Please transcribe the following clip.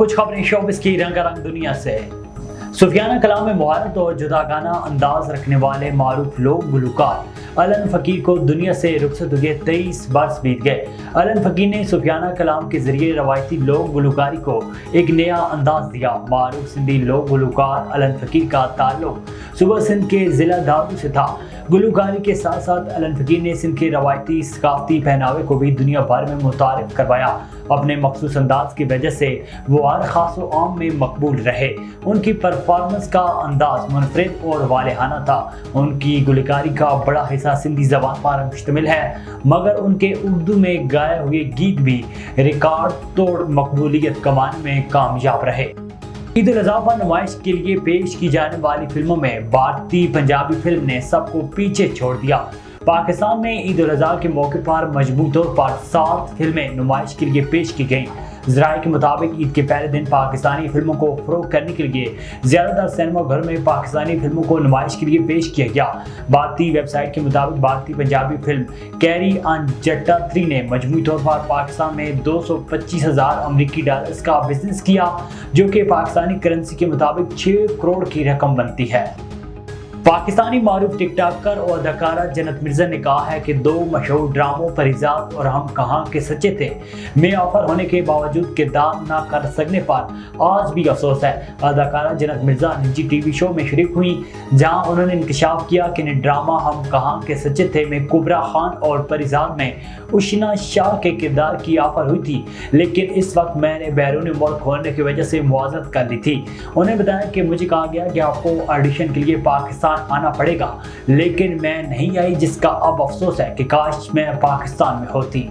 कुछ खबरें शोबिस की रंगारंग दुनिया से। सुफियाना कलाम में महारत और जुदागाना अंदाज रखने वाले मारूफ लोग गुलकार अलन फकीर को दुनिया से रुखसत हुए 23 बरस बीत गए। अलन फकीर ने सुफियाना कलाम के जरिए रवायती लोग गुलकारी को एक नया अंदाज दिया। मारूफ सिंधी लोग गुलकार अलन फकीर का ताल्लुक सुबह सिंध के ज़िला दादू से था। गुलकारी के साथ साथ अलन फकीर ने सिंध के रवायती सकाफती पहनावे को भी दुनिया भर में मुतारिफ करवाया। अपने मखसूस अंदाज की वजह से वो हर खास व आम में मकबूल रहे। उनकी परफॉर्मेंस का अंदाज मुनफरिद और वालेहाना था। उनकी गुलकारी का बड़ा हिस्सा सिंधी ज़बान पर मुश्तमिल है, मगर उनके उर्दू में गाए हुए गीत भी रिकॉर्ड तोड़ मकबूलियत कमाने में कामयाब रहे। ईद उल अज़हा पर नुमाइश के लिए पेश की जाने वाली फिल्मों में भारतीय पंजाबी फिल्म ने सबको पीछे छोड़ दिया। पाकिस्तान में ईद उल अज़हा के मौके पर मजमूई तौर पर 7 फिल्में नुमाइश के लिए पेश की गईं। ज़राए के मुताबिक ईद के पहले दिन पाकिस्तानी फिल्मों को फ़रोग़ करने के लिए ज़्यादातर सिनेमा घर में पाकिस्तानी फिल्मों को नुमाइश के लिए पेश किया गया। भारतीय वेबसाइट के मुताबिक भारतीय पंजाबी फिल्म कैरी ऑन जट्टा 3 ने मजमूई तौर पर पाकिस्तान में 225,000 अमरीकी डॉलर्स का बिजनेस किया, जो कि पाकिस्तानी करेंसी के मुताबिक 6 करोड़ की रकम बनती है। पाकिस्तानी मारूफ टिकटॉकर और अदाकारा जन्नत मिर्जा ने कहा है कि 2 मशहूर ड्रामों परिजात और हम कहाँ के सच्चे थे में ऑफर होने के बावजूद किरदार न कर सकने पर आज भी अफसोस है। अदाकारा जन्नत मिर्जा निजी टीवी शो में शरीक हुई, जहां उन्होंने इंकशाफ किया कि ड्रामा हम कहाँ के सच्चे थे में कुबरा खान और परिजात में उशना शाह के किरदार की ऑफर हुई थी, लेकिन इस वक्त मैंने बैरून मुल्क होने की वजह से मुआवजत कर ली थी। उन्हें बताया कि मुझे कहा गया कि आपको ऑडिशन के लिए पाकिस्तान आना पड़ेगा, लेकिन मैं नहीं आई, जिसका अब अफसोस है कि काश मैं पाकिस्तान में होती।